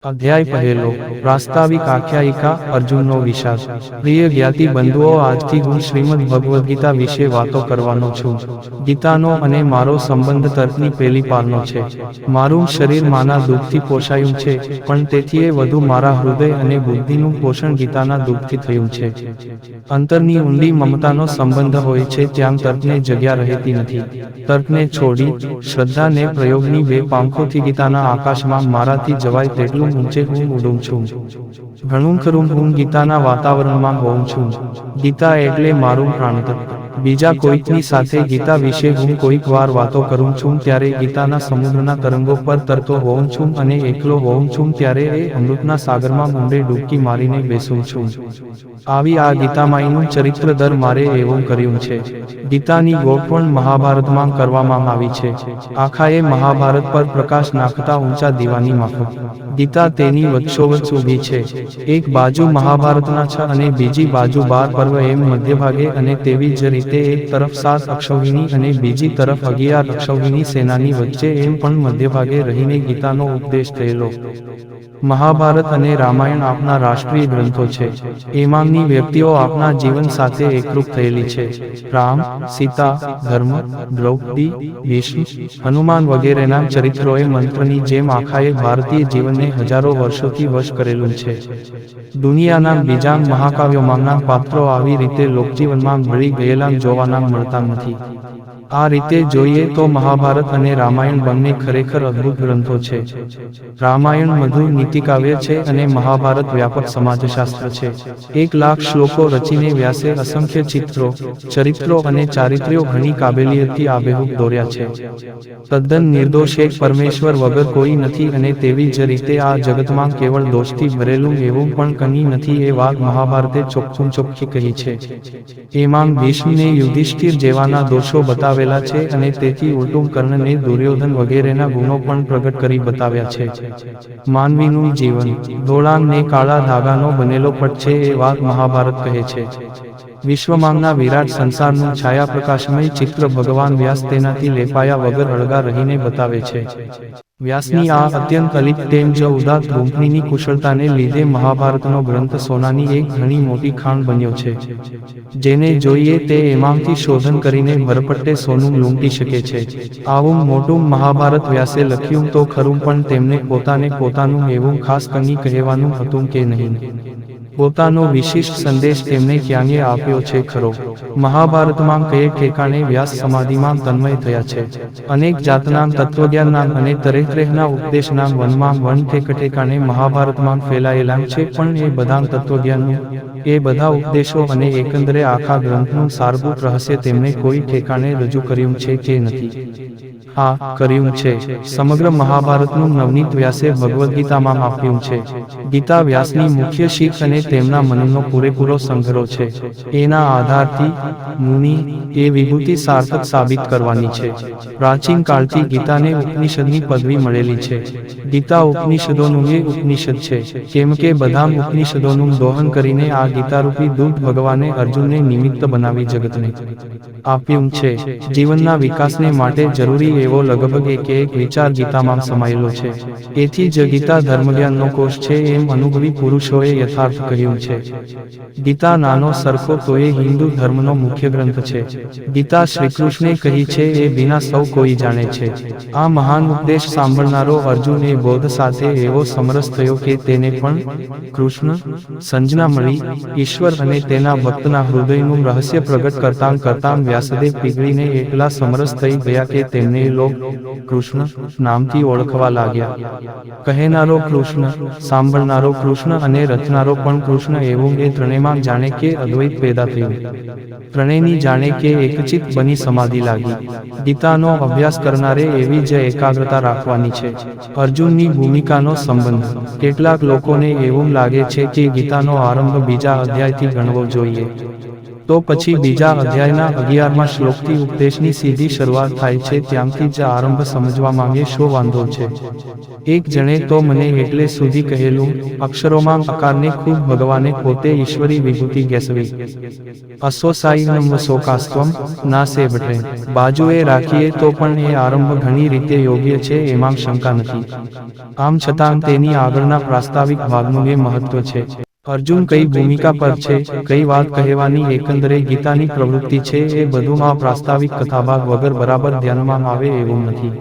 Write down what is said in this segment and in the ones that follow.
અધ્યાય પહેલો પ્રાસ્તાવિક આખ્યાયિકા અર્જુનનો વિષાદ। પ્રિય જ્ઞાતિ બંધુઓ, આજથી હું શ્રીમદ ભગવદ્ ગીતા વિશે વાતો કરવાનો છું। ગીતાનો અને મારો સંબંધ તર્કની પેલી પારનો છે। મારું શરીર માના દુઃખથી પોષાયું છે, પણ તેથી વધુ મારા હૃદય અને બુદ્ધિનું પોષણ ગીતાના દુઃખથી થયું છે। અંતરની ઊંડી મમતાનો સંબંધ હોય છે ત્યાં તર્કને જગ્યા રહેતી નથી। તર્કને છોડી શ્રદ્ધા ને પ્રયોગની બે પાંખોથી ગીતાના આકાશમાં મારાથી જવાય તેટલું ઊંચે હું ઉડું છું। ઘણું ખરું હું ગીતાના વાતાવરણમાં હોઉં છું। ગીતા એટલે મારું પ્રાણતત્વ। બીજા કોઈકની સાથે ગીતા વિશે હું કોઈક વાર વાતો કરું છું ત્યારે ગીતાના સમુદ્રના તરંગો પર તરતો હોઉં છું, અને એકલો હોઉં છું ત્યારે એ અમૃતના સાગરમાં ઊંડે ડૂબકી મારીને બેસું છું। આવી આ ગીતામાઈનું ચરિત્ર દર મારે એવું કર્યું છે। ગીતાની ગોઠવણ મહાભારતમાં કરવામાં આવી છે। આખાએ મહાભારત પર પ્રકાશ નાખતા ઊંચા દીવાની માફક ગીતા તેની વચ્ચોવચ્ચ ઊભી છે। એક બાજુ મહાભારતના 6 અને બીજી બાજુ 12 પર્વ એમ મધ્યભાગે, અને તેવી જ રીતે એક તરફ 7 અક્ષૌહિણી અને બીજી તરફ 11 અક્ષૌહિણી સેનાની વચ્ચે એમ પણ મધ્યભાગે રહીને ગીતાનો ઉપદેશ થયેલો। મહાભારત અને રામાયણ આપના રાષ્ટ્રીય ગ્રંથો છે। એમાંની વ્યક્તિઓ આપના જીવન સાથે એકરૂપ થયેલી છે। રામ, સીતા, ધર્મ, દ્રૌપદી, ભીષ્મ, હનુમાન વગેરેના ચરિત્રોએ મંત્રની જેમ આખાએ ભારતીય જીવનને હજારો વર્ષોથી વશ કરેલું છે। દુનિયાના બીજા મહાકાવ્યોમાંના પાત્રો આવી રીતે લોકજીવનમાં ભળી ગયેલા જોવાના મળતા નથી। આ રીતે જોઈએ તો મહાભારત અને રામાયણ બંને ખરેખર અદ્ભુત ગ્રંથો છે। રામાયણ મધુર નીતિકાવ્ય છે અને મહાભારત વ્યાપક સમાજશાસ્ત્ર છે। 1 લાખ શ્લોકો રચીને વ્યાસે અસંખ્ય ચિત્રો, ચરિત્રો અને ચારિત્ર્યો ઘણી કાબેલિયતથી આબેહૂબ દોર્યા છે। તદ્દન નિર્દોષ એક પરમેશ્વર વગર કોઈ નથી, અને તેવી જ રીતે આ જગતમાં કેવળ દોષથી ભરેલું એવું પણ કંઈ નથી, એ વાત મહાભારતે ચોખ્ખું ચોખ્ખી કહી છે। એમાં ભીષ્મને યુધિષ્ઠિર જેવાના દોષો બતાવેલા છે, અને તેથી ઉલટું કર્ણને દુર્યોધન વગેરેના ગુણો પણ પ્રગટ કરી બતાવ્યા છે। માનવીનું જીવન ધોળા ને કાળા ધાગાનો બનેલો પટ છે, એ વાત મહાભારત કહે છે। વિશ્વમાંના વિરાટ સંસારનું છાયાપ્રકાશમય ચિત્ર ભગવાન વ્યાસ તેનાથી લેપાયા વગર અળગા રહીને બતાવે છે। વ્યાસની આ અત્યંત અલિપ્ત તેમ જ ઉદાત્ત રૂપણીની કુશળતાને લીધે મહાભારતનો ગ્રંથ સોનાની એક ઘણી મોટી ખાણ બન્યો છે। જેને જોઈએ તે એમાંથી શોધન કરીને ભરપટ્ટે સોનું લૂંટી શકે છે। આવું મોટું મહાભારત વ્યાસે લખ્યું તો ખરું, પણ તેમને પોતાને પોતાનું એવું ખાસ કંઈ કહેવાનું હતું કે નહીં? પોતાનો વિશિષ્ટ સંદેશ તેમને ક્યાંય આપ્યો છે ખરો? મહાભારતમાં કયે ઠેકાણે વ્યાસ સમાધિમાં તન્મય થયા છે। અનેક જાતના તત્વજ્ઞાનના અને તરેતરેહના ઉપદેશના વનમાં વન ઠેકઠેકાણે મહાભારતમાં ફેલાયેલા છે, પણ એ બધા તત્વજ્ઞાનનું, એ બધા ઉપદેશો અને એકંદરે આખા ગ્રંથનું સારભૂત રહસ્ય તેમણે કોઈ ઠેકાણે રજૂ કર્યું છે કે નથી? હા, કર્યું છે। સમગ્ર મહાભારતનું નવનીત વ્યાસે ભગવદ્ ગીતામાં આપ્યું છે। ગીતા વ્યાસની મુખ્ય શીખ અને તેમના મનનો પૂરેપૂરો સંગ્રહ છે। એના આધારથી મુનિ એ વિભૂતિ સાર્થક સાબિત કરવાની છે। પ્રાચીન કાળથી ગીતાને ઉપનિષદની પદવી મળેલી છે। ગીતા ઉપનિષદોનું એ ઉપનિષદ છે, કેમ કે બધા ઉપનિષદોનું દોહન કરીને આ ગીતારૂપી દૂત ભગવાને અર્જુનને નિમિત્ત બનાવી જગતને આપ્યું છે। જીવનના વિકાસને માટે જરૂરી એવો લગભગ એક વિચાર ગીતામાં સમાયેલો છે। એથી જ ગીતા ધર્મજ્ઞાનનો કોષ છે એમ અનુભવી પુરુષોએ યથાર્થ કહ્યું છે। ગીતા નાનો સરખો તોય હિન્દુ ધર્મનો મુખ્ય ગ્રંથ છે। ગીતા શ્રીકૃષ્ણે કહી છે એ વિના સૌ કોઈ જાણે છે। આ મહાન ઉપદેશ સાંભળનારો અર્જુન એ બોધ સાથે એવો સમરસ થયો કે તેને પણ કૃષ્ણ સંજ્ઞા મળી। ઈશ્વર અને તેના ભક્તના હૃદયનું રહસ્ય પ્રગટ કરતાં કરતાં વ્યાસદેવ પીગળીને એટલા સમરસ થઈ ગયા કે તેમને લોક કૃષ્ણ નામથી ઓળખવા લાગ્યા। કહેનારો કૃષ્ણ, સાંભળનારો કૃષ્ણ અને રચનારો પણ કૃષ્ણ, એવું એ ત્રણેયમાં જાણે કે અદ્વૈત પેદા થયું। ત્રણેયની જાણે કે એકચિત બની સમાધિ લાગી। ગીતાનો અભ્યાસ કરનારે એવી જ એકાગ્રતા રાખવાની છે। અર્જુનની ભૂમિકાનો સંબંધ કેટલાક લોકોને એવું લાગે છે કે ગીતાનો આરંભ બીજા અધ્યાયથી ગણવો જોઈએ। તો પછી બીજા અધ્યાયના 11મા શ્લોકથી ઉપદેશની સીધી શરૂઆત થાય છે. ત્યાંથી જ આરંભ સમજવા માંગે શો વાંધો છે. એક જણે તો મને એટલે સુધી કહેલું, અક્ષરોમાં અકારને ખૂબ ભગવાને પોતે ઈશ્વરી વિભૂતિ ગેસવી. અસોસાઈનમ શોકાસ્ત્વમ ના સેવટે બાજુએ રાખીએ તો પણ એ આરંભ ઘણી રીતે યોગ્ય છે, એમાં શંકા નથી. આમ છતાં તેની આગળના પ્રાસ્તાવિક ભાગનું એ મહત્વ છે. અર્જુન કઈ ભૂમિકા પર છે, કઈ વાત કહેવાની એકંદરે ગીતાની પ્રવૃત્તિ છે, એ બધું આ પ્રાસ્તાવિક કથાભાગ વગર બરાબર ધ્યાનમાં આવે એવું નથી.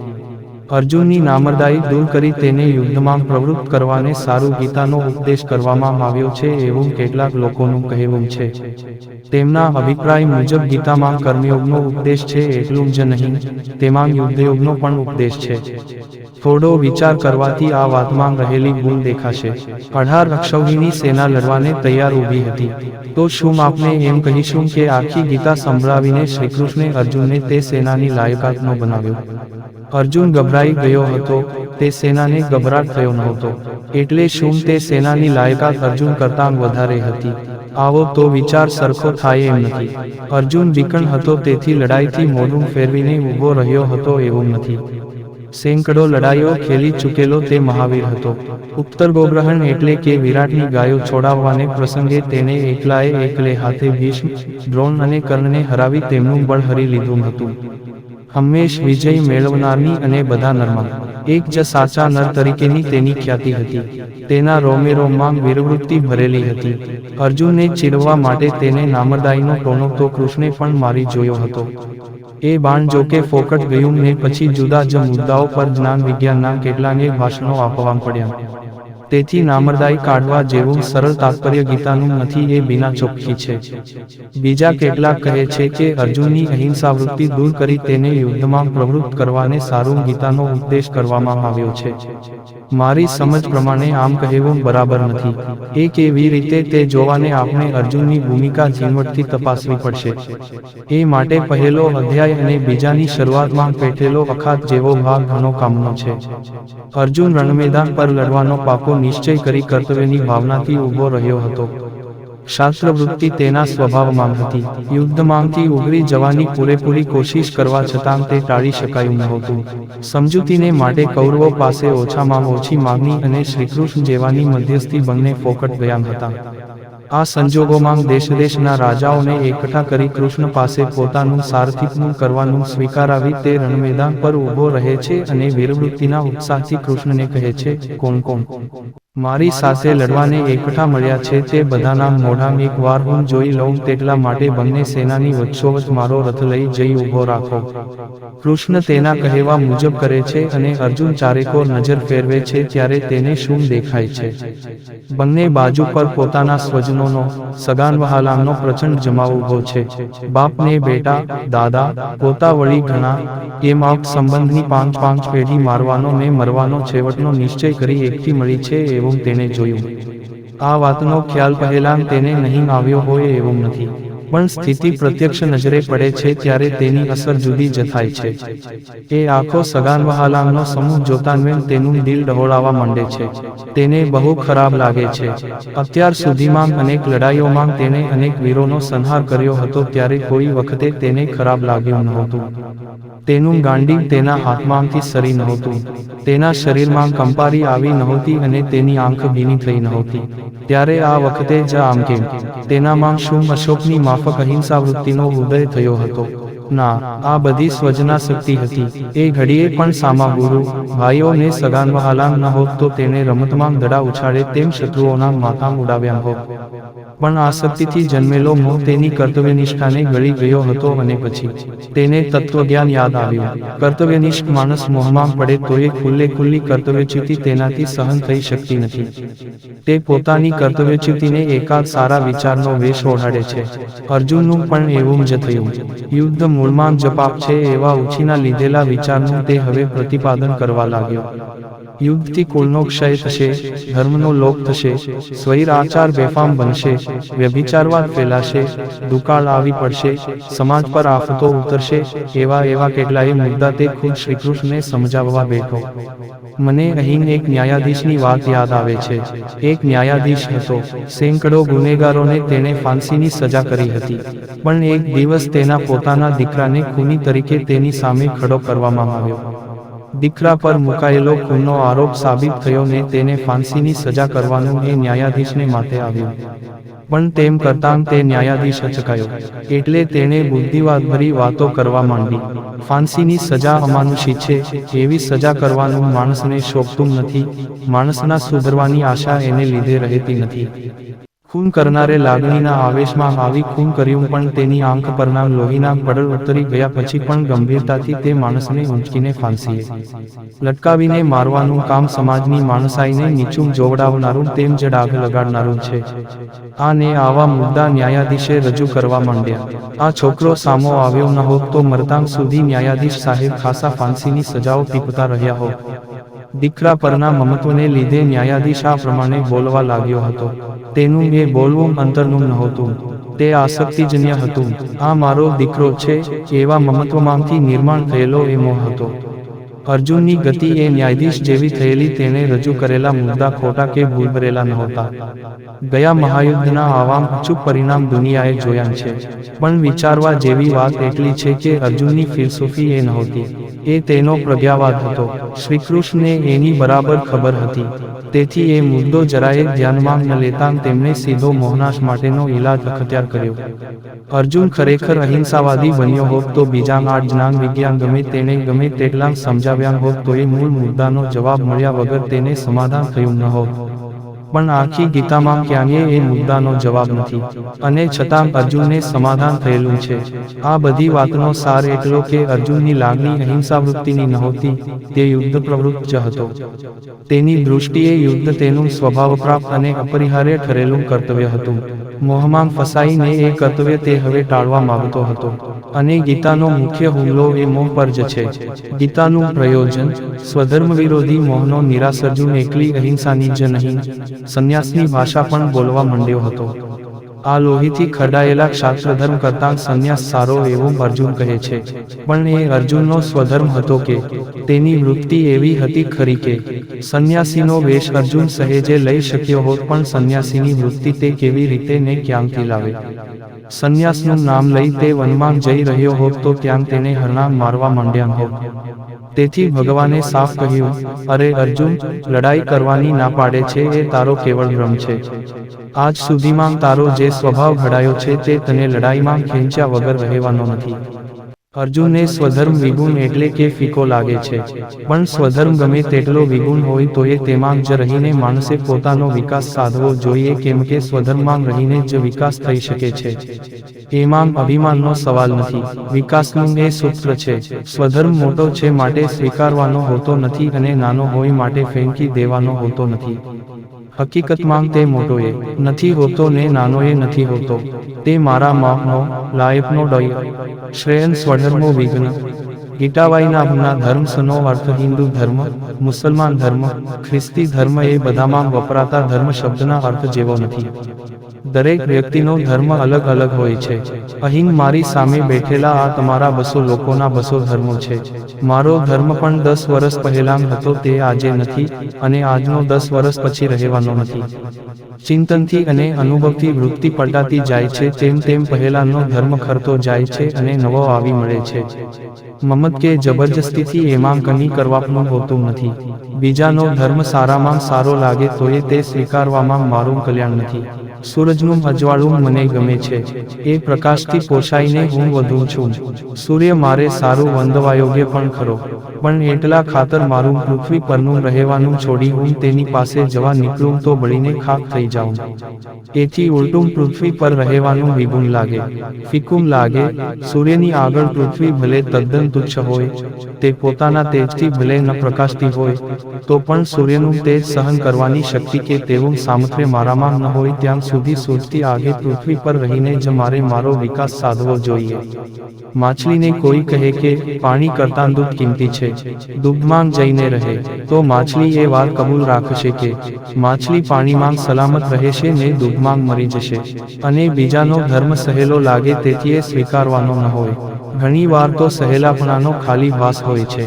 અર્જુનની નામર્દાઈ દૂર કરી તેને યુદ્ધમાં પ્રવૃત્ત કરવાને સારું ગીતાનો ઉપદેશ કરવામાં આવ્યો છે એવું કેટલાક લોકોનું કહેવું છે. તેમના અભિપ્રાય મુજબ ગીતામાં કર્મયોગનો ઉપદેશ છે એટલું જ નહીં, તેમાં યુદ્ધયોગનો પણ ઉપદેશ છે. થોડો વિચાર કરવાથી આ વાતમાં રહેલી ભૂલ દેખાશે. 18 અક્ષૌહિણી સેના લડવાને તૈયાર ઊભી હતી. તો શું આપણે એમ કહીશું કે આખી ગીતા સંભળાવીને શ્રીકૃષ્ણે અર્જુનને તે સેનાની લાયકાત ન બનાવ્યો? અર્જુન ગભરાઈ ગયો હતો, તે સેનાને ગભરાટ થયો નહોતો. એટલે શું તે સેનાની લાયકાત અર્જુન કરતાં વધારે હતી? આવો તો વિચાર સરખો થાય એમ નથી. અર્જુન વિકણ હતો તેથી લડાઈથી મોઢું ફેરવીને ઊભો રહ્યો હતો એવું નથી. સેંકડો લડાઈઓ ખેલી ચૂકેલો તે મહાવીર હતો. ઉત્તર ગોગ્રહણ એટલે કે વિરાટની ગાયો છોડાવવાને પ્રસંગે તેને એકલે હાથે ભીષ્મ, દ્રોણ અને કર્ણને હરાવી તેમનું બળ હરી લીધું હતું. હંમેશ વિજય મેળવનારની અને બધા નરમાં એક જ સાચા નર તરીકેની તેની ખ્યાતિ હતી. તેના રોમેરોમમાં વીરવૃત્તિ ભરેલી હતી. અર્જુનને ચીડવા માટે તેને નામર્દાઈનો ટોનો તો કૃષ્ણે પણ મારી જોયો હતો. એ બાણ જોકે ફોકટ ગયું ને પછી જુદા જ મુદ્દાઓ પર જ્ઞાન વિજ્ઞાનના કેટલાને ભાષણો આપવા પડ્યા. તેથી નામર્દાઈ કાઢવા જેવું સરળ તાત્પર્ય ગીતાનું નથી, એ બિના ચોખ્ખી છે. બીજા કેટલાક કહે છે કે અર્જુનની અહિંસા વૃત્તિ દૂર કરી તેને યુદ્ધમાં પ્રવૃત્ત કરવાને સારું ગીતાનો ઉપદેશ કરવામાં આવ્યો છે. મારી સમજ પ્રમાણે આમ કહેવું બરાબર નથી. એ કેવી રીતે તે જોવાને આપણે અર્જુનની ભૂમિકા ઝીણવટથી તપાસવી પડશે. એ માટે પહેલો અધ્યાય અને બીજાની શરૂઆતમાં પેઠેલો અખાત જેવો ભાગ ઘણો કામનો છે. અર્જુન રણમેદાન પર લડવાનો પાકો નિશ્ચય કરી કર્તવ્યની ભાવનાથી ઊભો રહ્યો હતો. શાસ્ત્રવૃત્તિ તેના સ્વભાવમાં હતી. યુદ્ધમાંથી ઉગરી જવાની પૂરેપૂરી કોશિશ કરવા છતાં તે ટાળી શકાયું નહોતું. સમજૂતીને માટે કૌરવો પાસે ઓછામાં ઓછી માગણી અને શ્રીકૃષ્ણ જેવાની મધ્યસ્થી બંને ફોકટ ગયા હતા. આ સંજોગોમાં દેશના રાજાઓને એકઠા કરી કૃષ્ણ પાસે પોતાનું સારથીપનું કરવાનું સ્વીકારાવી તે રણમેદાન પર ઊભો રહે છે અને વીરવૃત્તિના ઉત્સાહથી કૃષ્ણને કહે છે, કોણ કોણ મારી સાથે લડવાને એકઠા મળ્યા છે તે બધાના મોઢામાં એક વાર હું જોઈ લઉં, તેટલા માટે બંને સેનાની વચ્ચોવચ મારો રથ લઈ જઈ ઊભો રાખો. કૃષ્ણ તેના કહેવા મુજબ કરે છે અને અર્જુન ચારેકોર નજર ફેરવે છે ત્યારે તેને શું દેખાય છે? બંને બાજુ પર પોતાના સ્વજનોનો, સગાનવહાલાનો પ્રચંડ જમાવ ઊભો છે. બાપ ને બેટા, દાદા, પોતા વળી ઘણા, એમ આપ સંબંધની પાંચ પેઢી મારવાનો ને મરવાનો છેવટનો નિશ્ચય કરી એકથી મળી છે એવું તેને જોયું. આ વાતનો ખ્યાલ પહેલાં તેને નહીં આવ્યો હોય એવું નથી, પણ સ્થિતિ પ્રત્યક્ષ નજરે પડે છે ત્યારે તેની અસર જુદી જ થાય છે. એ આખો સગાનવહાલાનો સમૂહ જોતાંવેન તેનું દિલ ડહોળાવા માંડે છે. તેને બહુ ખરાબ લાગે છે. અત્યાર સુધીમાં અનેક લડાઈઓમાં તેને અનેક વીરોનો સંહાર કર્યો હતો ત્યારે કોઈ વખતે તેને ખરાબ લાગ્યું નહોતું. તેનું ગાંડીવ તેના હાથમાંથી સરી નહોતું. તેના શરીરમાં કંપારી આવી નહોતી અને તેની આંખ ભીની થઈ નહોતી. ત્યારે આ વખતે જ આમ કેમ? તેનામાં શું અશોકની માફક અહિંસા વૃત્તિનો ઉદય થયો હતો? ના, આ બધી સ્વજના શક્તિ હતી. એ ઘડીએ પણ સામા ગુરુ ભાઈઓને સગાનવહાલાં ન હોત તો તેને રમતમાં દડા ઉછાળે તેમ શત્રુઓના માથા ઉડાવ્યા હોત. પણ આસક્તિથી જન્મેલો મોહ તેની કર્તવ્યનિષ્ઠાને ગળી ગયો હતો અને પછી તેને તત્વજ્ઞાન યાદ આવ્યું. કર્તવ્યનિષ્ઠ માણસ મોહમાં પડે તોય ખુલ્લી કર્તવ્યચ્યુતિ તેનાથી સહન થઈ શકતી નથી. તે પોતાની કર્તવ્યચ્યુતિને એકાદ સારા વિચારનો વેશ ઓઢાડે છે. અર્જુનનું પણ એવું જ થયું. યુદ્ધ મૂળમાં જ પાપ છે એવા ઉછીના લીધેલા વિચારનું તે હવે પ્રતિપાદન કરવા લાગ્યો. યુદ્ધથી કુળનો ક્ષય થશે, ધર્મનો લોપ થશે, સ્વૈર આચાર બેફામ બનશે, વ્યભિચારવાદ ફેલાશે, દુકાળ આવી પડશે, સમાજ પર આફતો ઉતરશે, એવા કેટલાય મુદ્દા તે ખુદ શ્રીકૃષ્ણને સમજાવવા બેઠો. મને અહીં એક ન્યાયાધીશની વાત યાદ આવે છે. એક ન્યાયાધીશ હતો. સેંકડો ગુનેગારોને તેણે ફાંસીની સજા કરી હતી. પણ એક દિવસ તેના પોતાના દીકરાને ખૂની તરીકે તેની સામે ખડો કરવામાં આવ્યો. દીકરા પર મુકાયેલો ખૂનનો આરોપ સાબિત થયો ને તેને ફાંસીની સજા કરવાનું એ ન્યાયાધીશને માથે આવ્યું. પણ તેમ કરતાં તે ન્યાયાધીશ અચકાયો. એટલે તેણે બુદ્ધિવાદભરી વાતો કરવા માંડી. ફાંસીની સજા અમાનુષી છે, એવી સજા કરવાનું માણસને શોભતું નથી. માણસના સુધરવાની આશા એને લીધે રહેતી નથી. ખૂન કરનારે લાગણીના આવેશમાં આવી ખૂન કર્યું, પણ તેની આંખ પરના લોહીના પડળ ઉતરી ગયા પછી પણ ગંભીરતાથી તે માણસને ઊંચકીને ફાંસીએ લટકાવીને મારવાનું કામ સમાજની માણસાઈને નીચું જોવડાવનારું તેમ જ ડાઘ લગાડનારું છે. આને આવા મુદ્દા ન્યાયાધીશે રજૂ કરવા માંડ્યા. આ છોકરો સામો આવ્યો ન હોત તો મરતાંગ સુધી ન્યાયાધીશ સાહેબ ખાસા ફાંસીની સજાઓ પીપતા રહ્યા હોત. દીકરા પરના મમત્વને લીધે ન્યાયાધીશ આ પ્રમાણે બોલવા લાગ્યો હતો. તેનું એ બોલવું અંતરનું નહોતું, તે આસક્તિજન્ય હતું. આ મારો દીકરો છે, એવા મમત્વમાંથી નિર્માણ થયેલો એ મોહ હતો. અર્જુનની ગતિ એ ન્યાયાધીશ જેવી થયેલી. તેણે રજૂ કરેલા મુદ્દા ખોટા કે ભૂલભરેલા નહોતા. ગયા મહાયુદ્ધના આવામ અચૂક પરિણામ દુનિયાએ જોયા છે. પણ વિચારવા જેવી વાત એટલી છે કે અર્જુનની ફિલસૂફી એ નહોતી, એ તેનો પ્રજ્ઞાવાદ હતો. શ્રીકૃષ્ણને એની બરાબર ખબર હતી. તેથી એ મુદ્દો જરાય ધ્યાનમાં ન લેતા તેમણે સીધો મોહનાશ માટેનો ઈલાજ અખત્યાર કર્યો. અર્જુન ખરેખર અહિંસાવાદી બન્યો હોત તો બીજા 8 જ્ઞાન વિજ્ઞાન ગમે તેણે ગમે તેટલા સમજાવ્યા હોત તો એ મૂળ મુદ્દાનો જવાબ મળ્યા વગર તેને સમાધાન થયું ન હોત. પણ આખી ગીતામાં ક્યાંય એ મુદ્દાનો જવાબ નથી, અને છતાં અર્જુનને સમાધાન થયેલું છે. આ બધી વાતનો સાર એટલો કે અર્જુનની લાગણી અહિંસા વૃત્તિની નહોતી, તે યુદ્ધ પ્રવૃત્ત જ હતો. તેની દૃષ્ટિએ યુદ્ધ તેનું સ્વભાવપ્રાપ્ત અને અપરિહાર્ય ઠરેલું કર્તવ્ય હતું. મોહમાં ફસાઈને એ કર્તવ્ય તે હવે ટાળવા માંગતો હતો. અને ગીતાનો મુખ્ય હુમલો એ મોહ પર જ છે. ગીતાનું પ્રયોજન સ્વધર્મ વિરોધી મોહનો નિરાસર્જુન એકલી અહિંસાની જ નહીં, સંન્યાસની ભાષા પણ બોલવા માંડ્યો હતો. આ લોહીથી ખરડાયેલા ક્ષાત્રધર્મ કરતાં સંન્યાસ સારો એવું અર્જુન કહે છે. પણ એ અર્જુનનો સ્વધર્મ હતો કે તેની વૃત્તિ એવી હતી ખરી કે સંન્યાસીનો વેશ અર્જુન સહેજે લઈ શક્યો હોત, પણ સંન્યાસીની વૃત્તિ તે કેવી રીતે ને ક્યાંથી લાવે? સંન્યાસનું નામ લઈ તે વનમાં જઈ રહ્યો હોત તો ત્યાં તેને હરણા મારવા માંડ્યા હોત. તેથી ભગવાને સાફ કહ્યું, અરે અર્જુન, લડાઈ કરવાની ના પાડે છે એ તારો કેવળ ભ્રમ છે. આજ સુધીમાં તારો જે સ્વભાવ ઘડાયો છે તે તને લડાઈમાં ખેંચ્યા વગર રહેવાનો નથી. અર્જુનને સ્વધર્મ વિગુણ એટલે કે ફીકો લાગે છે. પણ સ્વધર્મ ગમે તેટલો વિગુણ હોય તો એ તેમાં જ રહીને માણસે પોતાનો વિકાસ સાધવો જોઈએ, કેમ કે સ્વધર્મમાં રહીને જ વિકાસ થઈ શકે છે. એમાં અભિમાનનો સવાલ નથી. વિકાસનું એ સૂત્ર છે. સ્વધર્મ મોટો છે માટે સ્વીકારવાનો હોતો નથી, અને નાનો હોય માટે ફેંકી દેવાનો હોતો નથી. હકીકતમાં તે મોટો એ નથી હોતો ને નાનો એ નથી હોતો. તે મારા માપનો લાયકનો ડય શ્રેયન સ્વધર્મો વિઘ્ન. ગીટાવાઈના ધર્મસનો અર્થ હિન્દુ ધર્મ, મુસલમાન ધર્મ, ખ્રિસ્તી ધર્મ એ બધામાં વપરાતા ધર્મ શબ્દના અર્થ જેવો નથી. દરેક વ્યક્તિનો ધર્મ અલગ અલગ હોય છે. અહીં મારી સામે બેઠેલા આ તમારા 200 લોકોના 200 ધર્મો છે. મારો ધર્મ પણ 10 વર્ષ પહેલાં હતો, તે આજે નથી, અને આજનો 10 વર્ષ પછી રહેવાનો નથી. ચિંતનથી અને અનુભવથી વૃત્તિ પલટાતી જાય છે, તેમ તેમ પહેલાનો ધર્મ ખરતો જાય છે અને નવો આવી મળે છે. મમત કે જબરજસ્તીથી એમાં કંઈ કરવાનું હોતું નથી. બીજાનો ધર્મ સારામાં સારો લાગે તો એ તે સ્વીકારવામાં મારું કલ્યાણ નથી. સૂરજનું અજવાળું મને ગમે છે, એ પ્રકાશથી પોષાઈને હું વધું છું. સૂર્ય મારે સારું વંદવાયોગ્ય પણ ખરો, પણ એટલા ખાતર મારું પૃથ્વી પરનું રહેવાનું છોડી હું તેની પાસે જવા નીકળું તો બળીને ખાક થઈ જાઉં. એથી ઉલટું પૃથ્વી પર રહેવાનું વિગુણ લાગે, ફીકું લાગે. સૂર્યની આગળ પૃથ્વી ભલે તદ્દન તુચ્છ હોય, તે પોતાના તેજથી ભલે ન પ્રકાશતી હોય, તો પણ સૂર્યનું તેજ સહન કરવાની શક્તિ કે તેવું સામર્થ્ય મારામાં ન હોય ત્યાં સુધી સૂઝતી આગે પૃથ્વી પર રહીને જ મારો વિકાસ સાધવો જોઈએ. માછલીને કોઈ કહે કે પાણી કરતાં દૂધ કિંમતી છે, દૂધમાં જઈને રહે, તો માછલી એ વાત કબૂલ રાખશે કે માછલી પાણીમાં સલામત રહેશે ને દૂધમાં મરી જશે, અને બીજાનો ધર્મ સહેલો લાગે તેથી એ સ્વીકારવાનો ન હોય. ઘણી વાર તો સહેલાપણાનો ખાલી ભાસ હોય છે.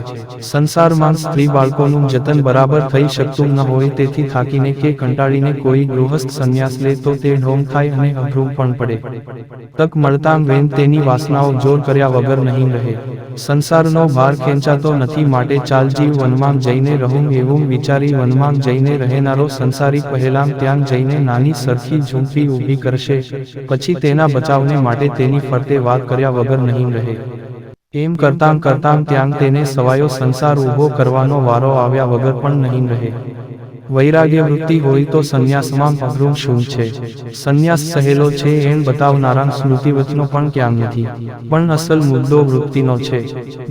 સંસારમાં સ્ત્રી બાળકોનું જતન બરાબર થઈ શકતું ન હોય તેથી થાકીને કે કંટાળીને કોઈ ગૃહસ્થ સંન્યાસ લે તો તે ઢોંગ ખાય અને અઘરું પણ પડે. તક મળતાં વેન તેની વાસનાઓ જોર કર્યા વગર નહીં રહે. સંસારનો ભાર ખેંચાતો નથી માટે ચાલજીવ વનમાં જઈને રહું એવું વિચારી વનમાં જઈને રહેનારો સંસારી પહેલાં ત્યાં જઈને નાની સરખી ઝૂંપડી ઊભી કરશે, પછી તેના બચાવને માટે તેની ફરતે વાત કર્યા વગર નહીં રહે. એમ કરતાં કરતાં ત્યાં તેને સવાયો સંસાર ઊભો કરવાનો વારો આવ્યા વગર પણ નહીં રહે. વૈરાગ્ય વૃત્તિ હોય તો સંન્યાસમાં અઘરું શું છે? સંન્યાસ સહેલો છે એમ બતાવનારા સ્મૃતિવચનો પણ ક્યાં નથી, પણ અસલ મુદ્દો વૃત્તિનો છે.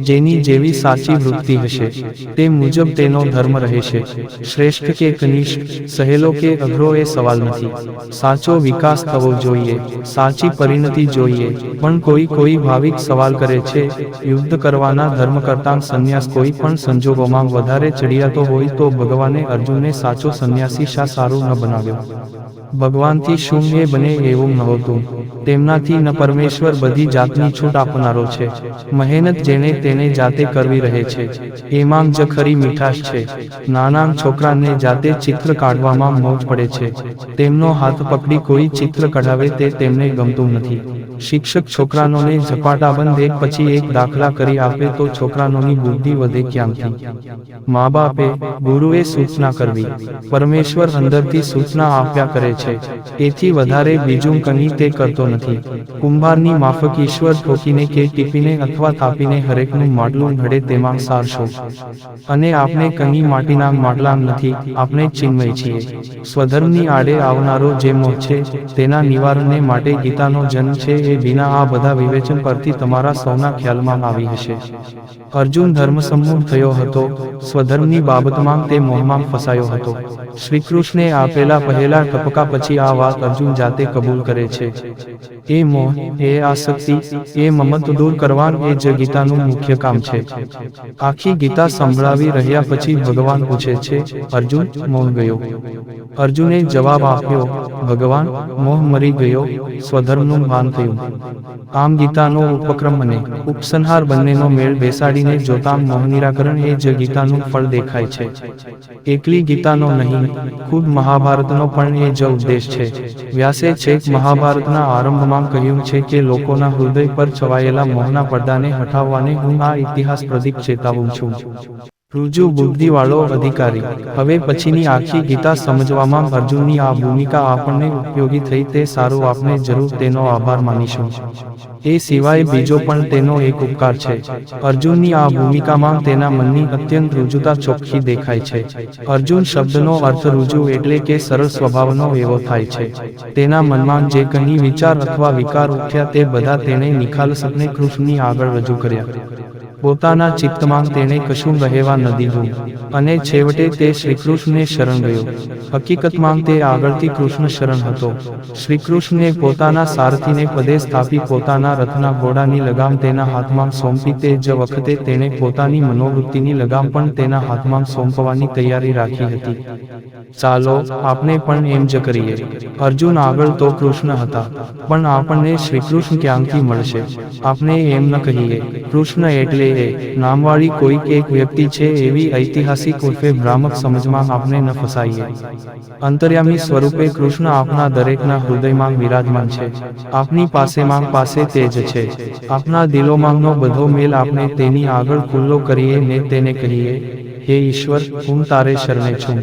જેની જેવી સાચી વૃત્તિ હશે તે મુજબ તેનો ધર્મ રહેશે. શ્રેષ્ઠ કે કનિષ્ઠ, સહેલો કે અઘરો એ સવાલ નથી. સાચો વિકાસ થવો જોઈએ, સાચી પરિણતિ જોઈએ. પણ કોઈ ભાવિક સવાલ કરે છે, યુદ્ધ કરવાના ધર્મ કરતાં સંન્યાસ કોઈ પણ સંજોગોમાં વધારે ચડિયાતો હોય તો ભગવાને અર્જુનને સાચો સંન્યાસી શા સારું ન બનાવ્યો? ભગવાનથી શું એ બને એવું નહોતું. તેમનાથી ન પરમેશ્વર બધી જાતની છૂટ આપનારો છે. મહેનત જેને તેને જાતે કરવી રહે છે એમાં જ ખરી મીઠાશ છે. નાના છોકરાને જાતે ચિત્ર કાઢવામાં મોજ પડે છે. તેમનો હાથ પકડી કોઈ ચિત્ર કઢાવે તે તેમને ગમતું નથી. શિક્ષક છોકરાનોને ઝપાટાબંધ એક પછી એક દાખલા કરી આપે તો છોકરાનોની બુદ્ધિ વધે ક્યાંથી? મા બાપે, ગુરુએ સૂચના કરવી. પરમેશ્વર અંદરથી સૂચના આપ્યા કરે છે. એથી વધારે બીજું કંઈ તે કરતો નથી. કુંભારની માફક ઈશ્વર ઠોકીને કે ટીપીને અથવા થાપીને હરેકનું માટલું ઘડે તેમાં સાર શું? અને આપણે કંઈ માટીના માટલા નથી, આપણે ચિન્મય છીએ. સ્વધર્મની આડે આવનારો જે મોહ છે તેના નિવારણને માટે ગીતાનો જન્મ છે. એ વિના આ બધા વિવેચન પરથી તમારા સૌના ખ્યાલમાં આવી હશે. અર્જુન ધર્મસમ્મુખ થયો હતો, સ્વધર્મની બાબતમાં તે મોહમાં ફસાયો હતો. શ્રીકૃષ્ણે આપેલા પહેલા ટપકા પછી આ વાત અર્જુન જાતે કબૂલ કરે છે. એ મોહ, એ આસક્તિ, એ મમત્વ દૂર કરવાનું એ જ ગીતાનું મુખ્ય કામ છે. આખી ગીતા સંભળાવી રહ્યા પછી ભગવાન પૂછે છે, અર્જુન, મોહ ગયો? અર્જુને જવાબ આપ્યો, ભગવાન, મોહ મરી ગયો, સ્વધર્મનું ભાન થયું. આમ ગીતાનો ઉપક્રમ અને ઉપસંહાર બંનેનો મેળ બેસાડીને જોતાં મોહ નિરાકરણ એ જ ગીતાનું ફળ દેખાય છે. એકલી ગીતાનો નહીં, ખુદ મહાભારતનો પણ એ જ ઉદ્દેશ છે. વ્યાસે છેક મહાભારતના આરંભમાં કહ્યું છે કે લોકોના હૃદય પર છવાયેલા મોહના પડદાને હટાવવાને હું આ ઇતિહાસ પ્રદીપ ચેતાવું છું. ઋજુ બુદ્ધિવાળો અધિકારી. હવે પછીની આખી ગીતા સમજવામાં અર્જુનની આ ભૂમિકા આપણને ઉપયોગી થઈ તે સારું આપણે જરૂર તેનો આભાર માનીશું. એ સિવાય બીજો પણ તેનો એક ઉપકાર છે. અર્જુનની આ ભૂમિકામાં તેના મનની અત્યંત ઋજુતા ચોખ્ખી દેખાય છે. અર્જુન શબ્દનો અર્થ ઋજુ એટલે કે સરળ સ્વભાવનો એવો થાય છે. તેના મનમાં જે કંઈ વિચાર અથવા વિકાર ઉઠ્યા તે બધા તેણે નિખાલસપણે કૃષ્ણની આગળ રજૂ કર્યા. પોતાના ચિત્તમાં તેણે કશું રહેવા ન દીધું અને છેવટે તે શ્રીકૃષ્ણને શરણ ગયો. હકીકતમાં તે આગળથી કૃષ્ણ શરણ હતો. શ્રીકૃષ્ણે પોતાના સારથીને પદે સ્થાપી પોતાના રથના ઘોડાની લગામ તેના હાથમાં સોંપી તે જ વખતે તેણે પોતાની મનોવૃત્તિની લગામ પણ તેના હાથમાં સોંપવાની તૈયારી રાખી હતી. ચાલો આપણે પણ એમ જ કરીએ. અર્જુન આગળ તો કૃષ્ણ હતા, પણ આપણને શ્રીકૃષ્ણ ક્યાંથી મળશે? આપણે એમ ન કહીએ કૃષ્ણ એટલે એ નામવાળી કોઈક એક વ્યક્તિ છે એવી ઐતિહાસિક ઉર્ફે ભ્રામક સમજમાં આપણે ન ફસાઈએ. અંતર્યામી સ્વરૂપે કૃષ્ણ આપણા દરેકના હૃદયમાં વિરાજમાન છે. આપની પાસે તે જ છે. આપના દિલોમાંનો બધો મેલ આપણે તેની આગળ ખુલ્લો કરીએ ને તેને કહીએ, હે ઈશ્વર, હું તારે શરણે છું.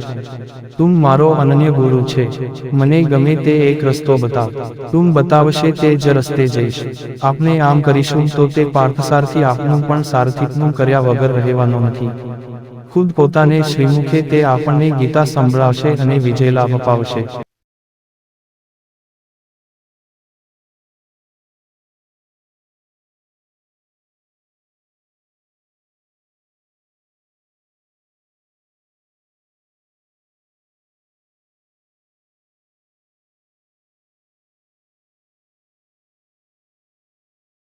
તું મારો અનન્ય ગુરુ છે. મને ગમે તે એક રસ્તો બતાવ. તું બતાવશે તે જ રસ્તે જઈશ. આપણે આમ કરીશું તો તે પાર્થસારથી આપણું પણ સારથીપણું કર્યા વગર રહેવાનો નથી. ખુદ પોતાને શ્રીમુખે તે આપણને ગીતા સંભળાવશે અને વિજય લાભ અપાવશે.